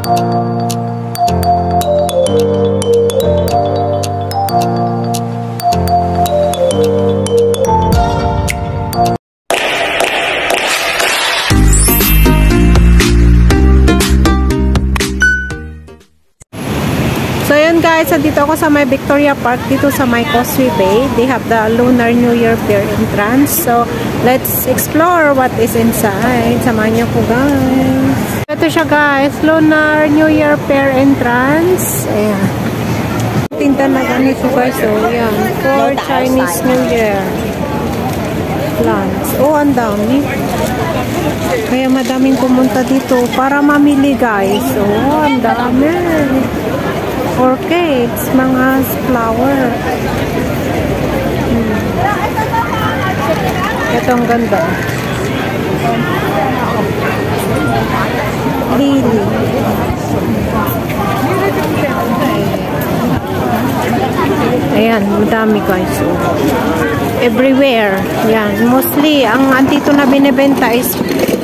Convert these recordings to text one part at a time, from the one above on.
So yun guys, dito ako sa may Victoria Park, dito sa may Causeway Bay. They have the Lunar New Year Fair entrance. So let's explore what is inside. Samahan niyo po guys. Ito siya guys, Lunar New Year Fair entrance. Ayan. Tinta na ganito guys. So yan, for Chinese New Year plants. Oh, ang dami. Kaya madaming pumunta dito para mamili guys. Oh, ang dami. Orchids, mga flower. Ito ang ganda. Lily. Ayan, madami guys. So, everywhere. Yan. Mostly, ang andito na binibenta is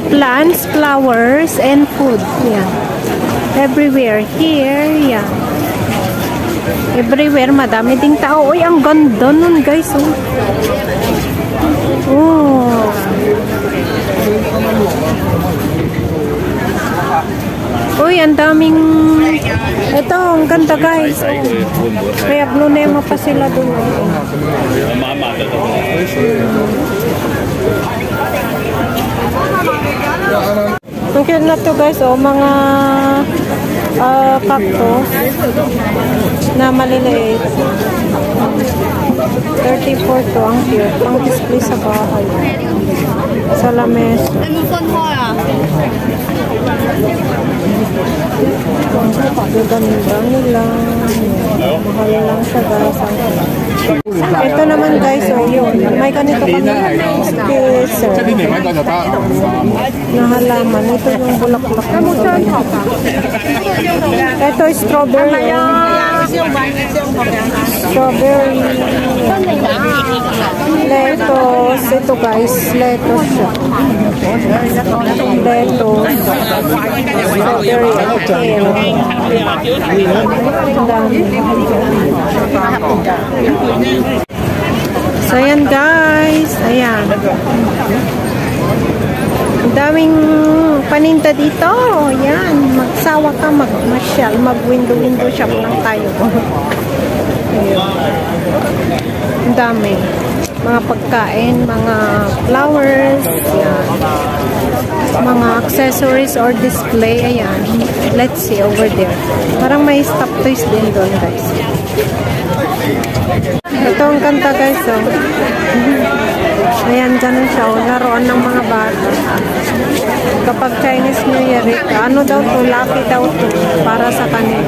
plants, flowers, and food. Yan. Everywhere. Here, yan. Everywhere, madami ding tao. Uy, ang ganda nun guys. Oh. Uy, ang daming ito, ang ganda guys. Kaya blue nema pa sila dun. Ang cute na to guys. Oh, mga cactus na maliliit. 34 to ang cute. Pang display sa bahay. Sa lamesa. Ganda nila. Mahal lang siya guys. Ito naman guys, oh yun. May ganito kami spacer na halaman. Ito yung bulaklak. Ito strawberry. Strawberry. Lettuce. Ito guys, lettuce siya. Lettuce. Strawberry. So ayan guys, ayan. Ang daming paninda dito. Ayan, magsawa ka, magmasyal, mag-window shop lang tayo. Ang dami. Mga pagkain, mga flowers, ayan. Mga accessories or display, ayan. Let's see over there. Parang may stop toys din doon guys. Ito ang kanta guys, oh. Ayan, ganun siya, oh. Laruan ng mga bata. Kapag Chinese New Year, ano daw to, lucky daw to, para sa kanila.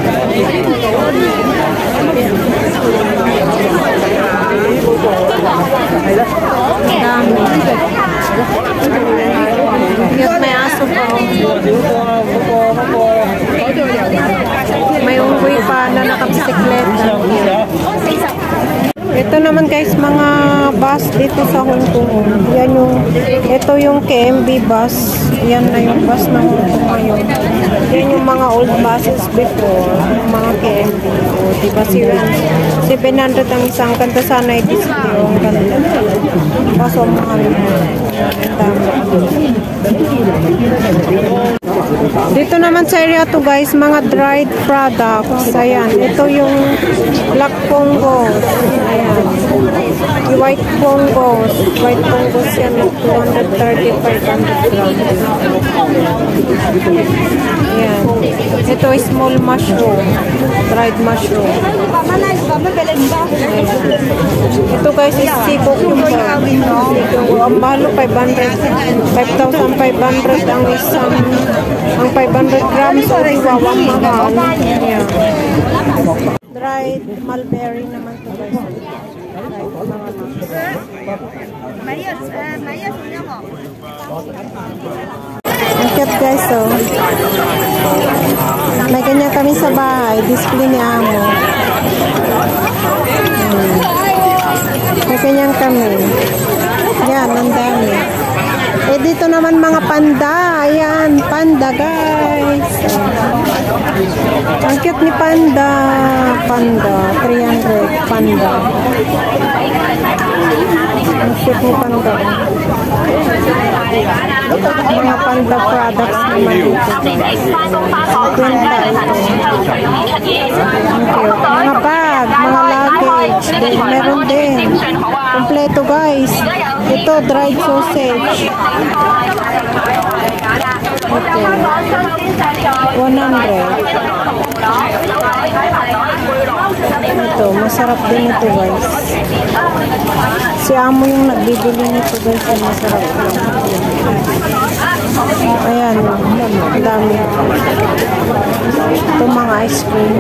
Dami. Cute, may aso pa, oh. May unggoy pa na nakabisikleta. Ito naman guys, mga bus dito sa Hong Kong. Yan yung, ito yung KMB bus. Yan na yung bus ng Hong Kong ngayon. Yan yung mga old buses before. Yung mga KMB. O, diba 700 ang isang kanta sana i-display. O, ang ganda. Kaso mahal. Dito naman sa area to guys, mga dried products. Ayan, ito yung black pongos. Ayan. White pongos. White pongos yan, 230, 500 grams. Ayan. Ito is small mushroom. Dried mushroom. Ayan. Ito guys is sea cucumber. Ang mahalo 5,500 ang isang, ang 500 grams o diwawang mahal. Ayan. Dried mulberry naman to guys. Ang cute guys, oh. May ganyan kami sa bahay. Display ni Amo. May ganyan kami. Yan, ang dami. Eh, dito naman mga panda. Ayan, panda guys. cute ni Panda. Panda. 300. Panda. Ang cute ni Panda. Mga Panda products naman dito. Kwenta ito. Ang cute. Mga bag, mga luggage. Meron din. Kompleto guys. Ito, dried sausage. Okay. 100. Ito, masarap din ito guys. Si Amo yung nagbibili nito guys. Masarap lang. Ayan, ang dami. Ito mga ice cream.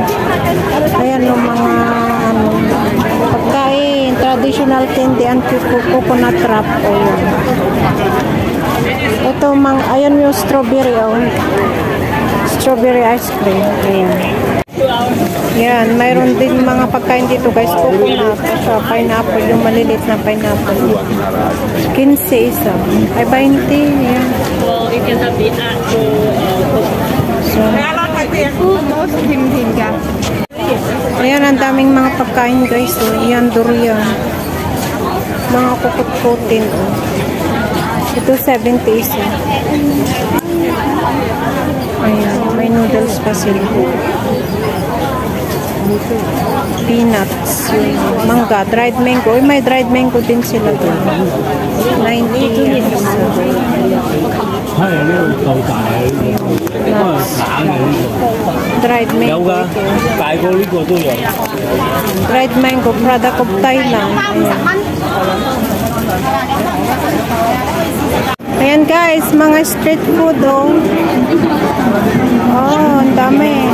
Ayan yung mga pagkain, traditional candy and coconut wrap. Ayan. Ito ayan yung strawberry. Strawberry ice cream. Ayan. Yan, mayroon din mga pagkain dito guys. Coconut, pineapple, yung maliliit na pineapple. 15 isa. Ay, 20. Yan. So, ayan, ang daming mga pagkain guys. Yan, durian. Mga kukut-kutin. Ito 70 isa. Ayan, may noodles pa sila. Peanuts. Mangga, dried mango. Uy, may dried mango din sila doon. 90 isa. Dried mango. Dried mango, product of Thailand. Ayan guys, mga street food oh. Oh, ang dami.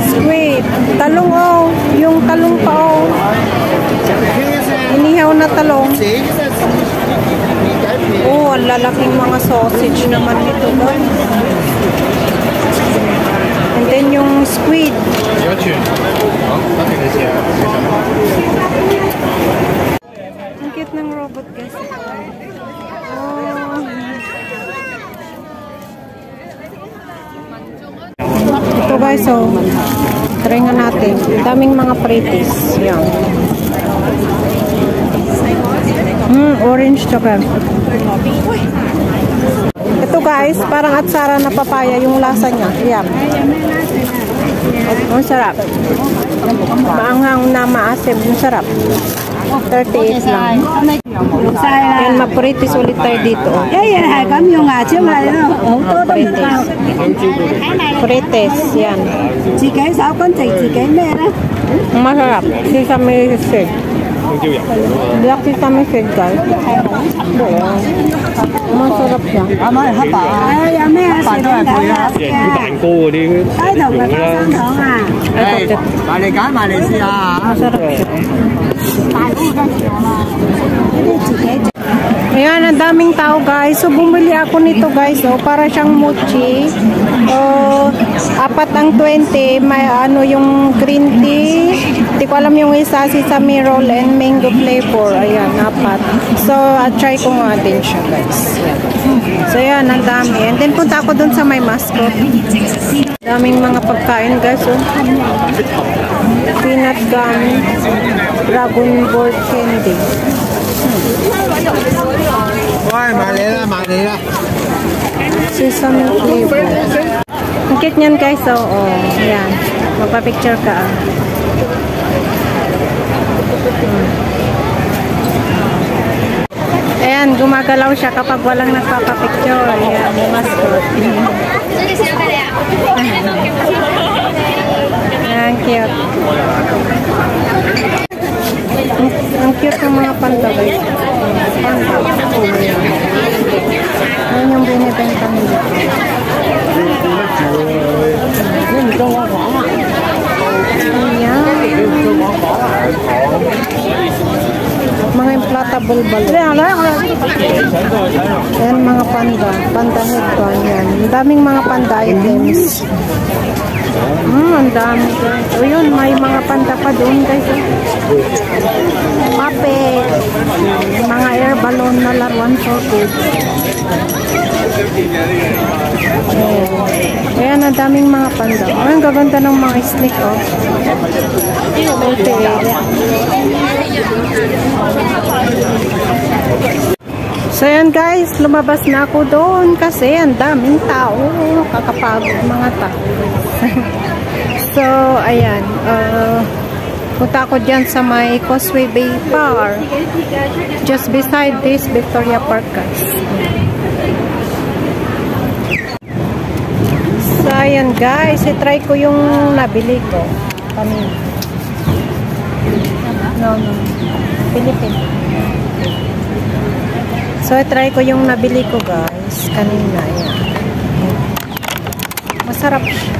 Squid. Talong oh. Yung talong pa oh. Inihaw na talong. Oh, ang lalaking mga sausage naman nito guys. And then yung squid. Ang cute ng robot guys. Ito guys, so try nga natin. Daming mga pretties. Yan. Orange chocolate. Ito guys, parang atsara na papaya yung lasa niya. Yan. Ang sarap. Maanghang na maasim. Ang sarap. 38 lang. Yan, ma-pretties ulit tayo dito. Pretties. Yan. Masarap. Sesame seed. Black sesame seed guys. Masarap siya. Masarap siya. Ayan, ang daming tao guys. So, bumili ako nito guys. So, para siyang mochi. Apat ang 20. May ano yung green tea. Hindi ko alam yung isa. Sesame roll and mango flavor. Ayan, apat. So, try ko nga din siya guys. Ayan. So, ayan, ang dami. And then, punta ako dun sa may mascot. Daming mga pagkain guys. Oh. Peanut gum. Dragon board candy. Sesame flavor. Ang cute niyan guys. So, oh, ayan. Magpa-picture ka. Ayan, gumagalaw siya kapag walang nagpapapicture. Ayan, may mascot. Ayan, cute. Ang cute ng mga panda guys. Panda. Ayan yung binibenta nila. Ayan. Mga inflatable balloon. Ayan mga panda. Panda headband yan. Ang daming mga panda items. Ang dami guys. O yun, may mga panda pa doon guys. Puppet. Mga air balloon na laruan for kids. Ayan, ang daming mga panda. Ay, ang gaganda ng mga snake, oh. Okay. So, ayan guys, lumabas na ako doon kasi ang daming tao. Kakapagod mga tao. So, ayan. Punta ako dyan sa may Causeway Bay Park. Just beside this Victoria Park, guys. So, ayan guys, i-try ko yung nabili ko. Kanina. No. Philippine. So, i-try ko yung nabili ko guys. Kanina, ayan. Masarap siya.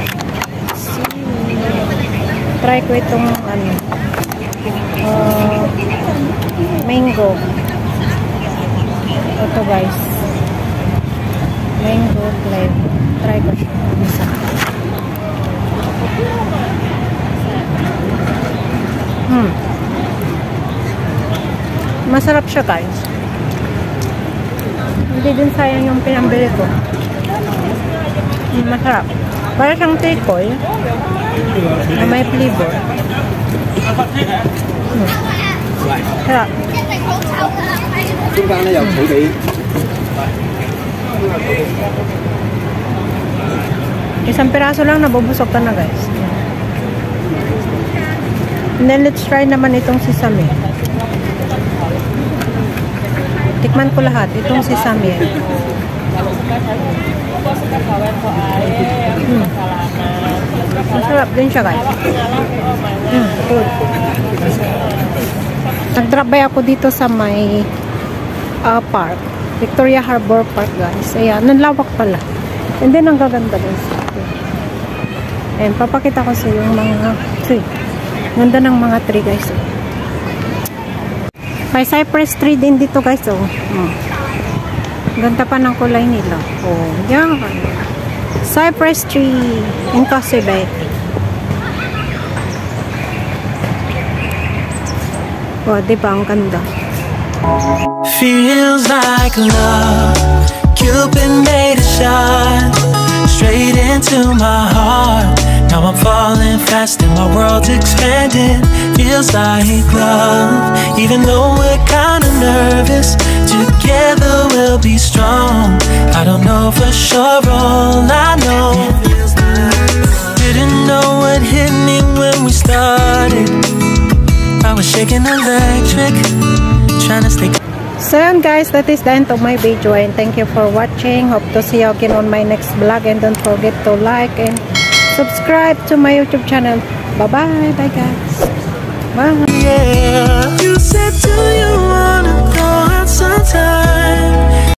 Try ko itong ano, mango. Ito guys. Mango flavor. Try ko siya. Masarap siya guys. Hindi din sayang yung pinambili ko. Masarap. Para siyang tikoy na may flavor. Sarap. Isang piraso lang, nabubusog ka na guys. And then let's try naman itong sesame. Tikman ko lahat. Itong sesame. Masarap din siya guys. Good. Nag-drop-by ako dito sa may park. Victoria Harbor Park guys. Ayan, nanlawak pala. And then ang gaganda guys. Ayan, papakita ko sa yung mga tree. Ganda ng mga tree guys. May cypress tree din dito guys. Oh. Ganda pa ng kulay nila. Oh, yan. Cypress tree in Causeway Bay. Oh, diba? Ang ganda. Feels like love. Cupid made a shot straight into my heart. Now I'm falling fast and my world's expanding. Feels like love. Even though we're kinda nervous, together we'll be strong. I don't know for sure, all I know. Didn't know what hit me when we started. I was shaking electric, trying to stay. So yun guys, that is the end of my video and thank you for watching. Hope to see you again on my next vlog and don't forget to like and subscribe to my YouTube channel. Bye bye. Bye guys. Bye.